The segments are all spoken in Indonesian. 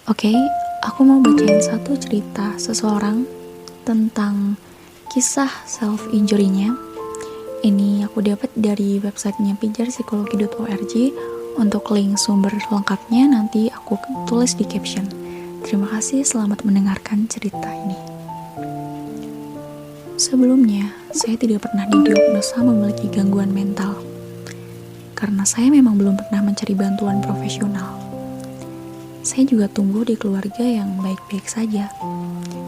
Oke, aku mau bacain satu cerita seseorang tentang kisah self-injury-nya. Ini aku dapat dari websitenya pijarpsikologi.org. Untuk link sumber lengkapnya nanti aku tulis di caption. Terima kasih, selamat mendengarkan cerita ini. Sebelumnya, saya tidak pernah didiagnosa memiliki gangguan mental. Karena saya memang belum pernah mencari bantuan profesional. Saya juga tumbuh di keluarga yang baik-baik saja.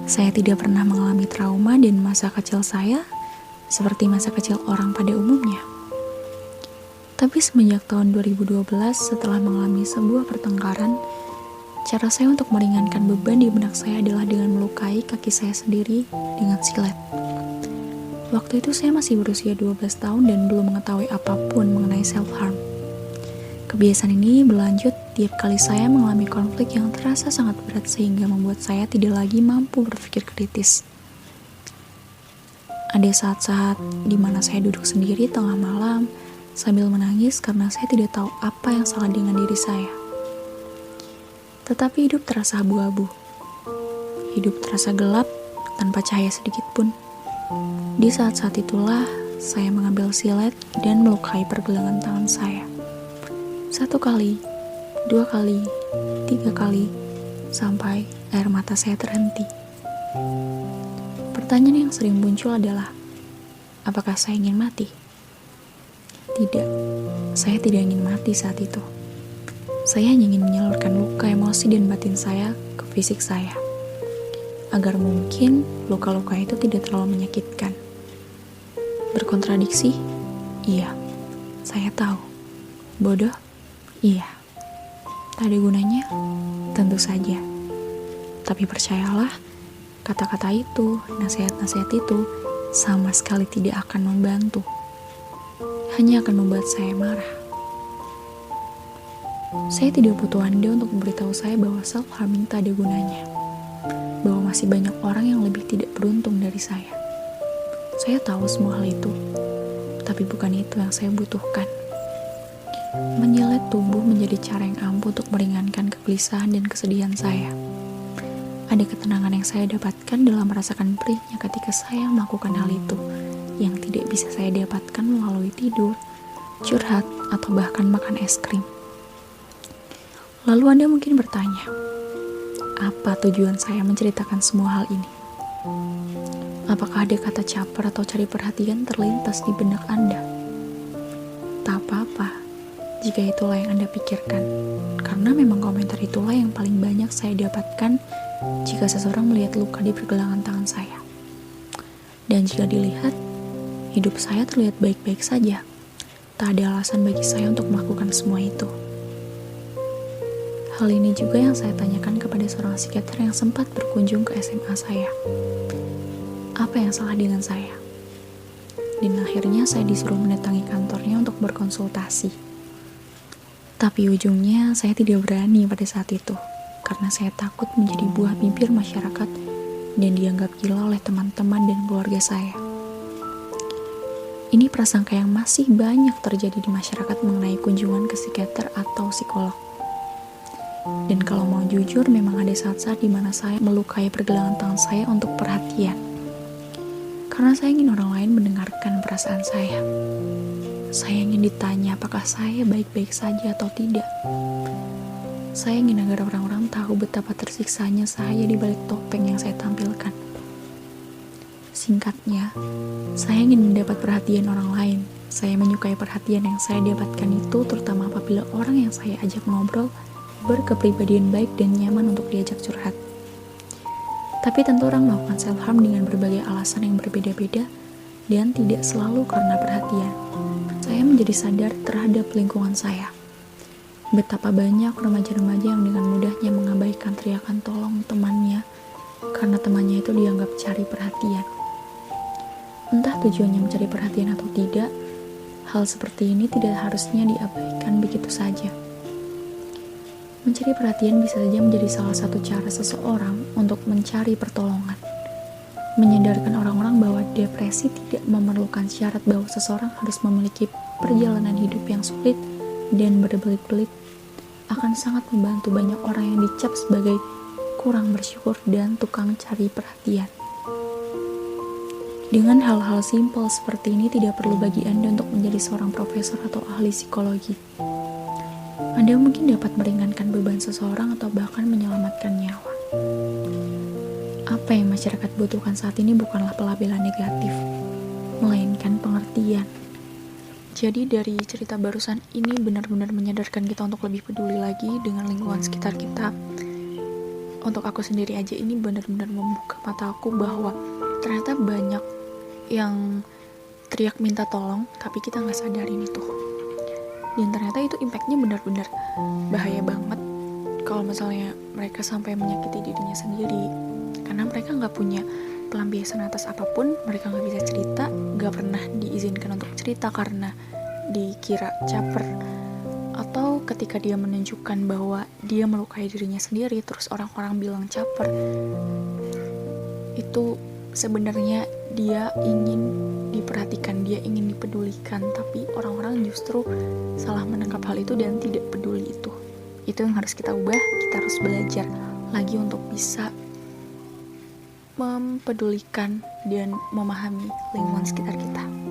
Saya tidak pernah mengalami trauma dan masa kecil saya seperti masa kecil orang pada umumnya. Tapi semenjak tahun 2012 setelah mengalami sebuah pertengkaran, cara saya untuk meringankan beban di benak saya adalah dengan melukai kaki saya sendiri dengan silet. Waktu itu saya masih berusia 12 tahun dan belum mengetahui apapun mengenai self-harm. Kebiasaan ini berlanjut tiap kali saya mengalami konflik yang terasa sangat berat sehingga membuat saya tidak lagi mampu berpikir kritis. Ada saat-saat di mana saya duduk sendiri tengah malam sambil menangis karena saya tidak tahu apa yang salah dengan diri saya. Tetapi hidup terasa abu-abu. Hidup terasa gelap tanpa cahaya sedikit pun. Di saat-saat itulah saya mengambil silet dan melukai pergelangan tangan saya. 1 kali, 2 kali, 3 kali, sampai air mata saya terhenti. Pertanyaan yang sering muncul adalah, apakah saya ingin mati? Tidak, saya tidak ingin mati saat itu. Saya hanya ingin menyalurkan luka emosi dan batin saya ke fisik saya, agar mungkin luka-luka itu tidak terlalu menyakitkan. Berkontradiksi? Iya, saya tahu. Bodoh? Iya. Tak ada gunanya? Tentu saja. Tapi percayalah, kata-kata itu, nasihat-nasihat itu sama sekali tidak akan membantu. Hanya akan membuat saya marah. Saya tidak butuh Anda untuk memberitahu saya bahwa self-harming tak ada gunanya. Bahwa masih banyak orang yang lebih tidak beruntung dari saya. Saya tahu semua hal itu. Tapi bukan itu yang saya butuhkan. Menyelet tubuh menjadi cara yang ampuh untuk meringankan kegelisahan dan kesedihan saya. Ada ketenangan yang saya dapatkan dalam merasakan perihnya ketika saya melakukan hal itu, yang tidak bisa saya dapatkan melalui tidur, curhat, atau bahkan makan es krim. Lalu Anda mungkin bertanya, apa tujuan saya menceritakan semua hal ini? Apakah ada kata caper atau cari perhatian terlintas di benak Anda? Tak apa-apa. Jika itulah yang Anda pikirkan, karena memang komentar itulah yang paling banyak saya dapatkan jika seseorang melihat luka di pergelangan tangan saya. Dan jika dilihat, hidup saya terlihat baik-baik saja. Tak ada alasan bagi saya untuk melakukan semua itu. Hal ini juga yang saya tanyakan kepada seorang psikiater yang sempat berkunjung ke SMA saya. Apa yang salah dengan saya? Dan akhirnya saya disuruh mendatangi kantornya untuk berkonsultasi. Tapi ujungnya saya tidak berani pada saat itu, karena saya takut menjadi buah bibir masyarakat dan dianggap gila oleh teman-teman dan keluarga saya. Ini prasangka yang masih banyak terjadi di masyarakat mengenai kunjungan ke psikiater atau psikolog. Dan kalau mau jujur, memang ada saat-saat di mana saya melukai pergelangan tangan saya untuk perhatian. Karena saya ingin orang lain mendengarkan perasaan saya. Saya ingin ditanya apakah saya baik-baik saja atau tidak. Saya ingin agar orang-orang tahu betapa tersiksanya saya di balik topeng yang saya tampilkan. Singkatnya, saya ingin mendapat perhatian orang lain. Saya menyukai perhatian yang saya dapatkan itu, terutama apabila orang yang saya ajak ngobrol berkepribadian baik dan nyaman untuk diajak curhat. Tapi tentu orang melakukan self-harm dengan berbagai alasan yang berbeda-beda dan tidak selalu karena perhatian. Saya menjadi sadar terhadap lingkungan saya. Betapa banyak remaja-remaja yang dengan mudahnya mengabaikan teriakan tolong temannya karena temannya itu dianggap cari perhatian. Entah tujuannya mencari perhatian atau tidak, hal seperti ini tidak harusnya diabaikan begitu saja. Mencari perhatian bisa saja menjadi salah satu cara seseorang untuk mencari pertolongan. Menyadarkan orang-orang bahwa depresi tidak memerlukan syarat bahwa seseorang harus memiliki perjalanan hidup yang sulit dan berbelit-belit akan sangat membantu banyak orang yang dicap sebagai kurang bersyukur dan tukang cari perhatian. Dengan hal-hal simpel seperti ini tidak perlu bagi Anda untuk menjadi seorang profesor atau ahli psikologi. Anda mungkin dapat meringankan beban seseorang atau bahkan menyelamatkan nyawa. Apa yang masyarakat butuhkan saat ini bukanlah pelabelan negatif, melainkan pengertian. Jadi dari cerita barusan ini benar-benar menyadarkan kita untuk lebih peduli lagi dengan lingkungan sekitar kita. Untuk aku sendiri aja ini benar-benar membuka mataku bahwa ternyata banyak yang teriak minta tolong tapi kita gak sadarin itu. Dan ternyata itu impactnya benar-benar bahaya banget kalau misalnya mereka sampai menyakiti dirinya sendiri. Karena mereka gak punya pelampiasan atas apapun, mereka gak bisa cerita, gak pernah diizinkan untuk cerita karena dikira caper. Atau ketika dia menunjukkan bahwa dia melukai dirinya sendiri, terus orang-orang bilang caper, itu sebenarnya dia ingin diperhatikan, dia ingin dipedulikan, tapi orang-orang justru salah menangkap hal itu dan tidak peduli itu. Itu yang harus kita ubah, kita harus belajar lagi untuk bisa mempedulikan dan memahami lingkungan sekitar kita.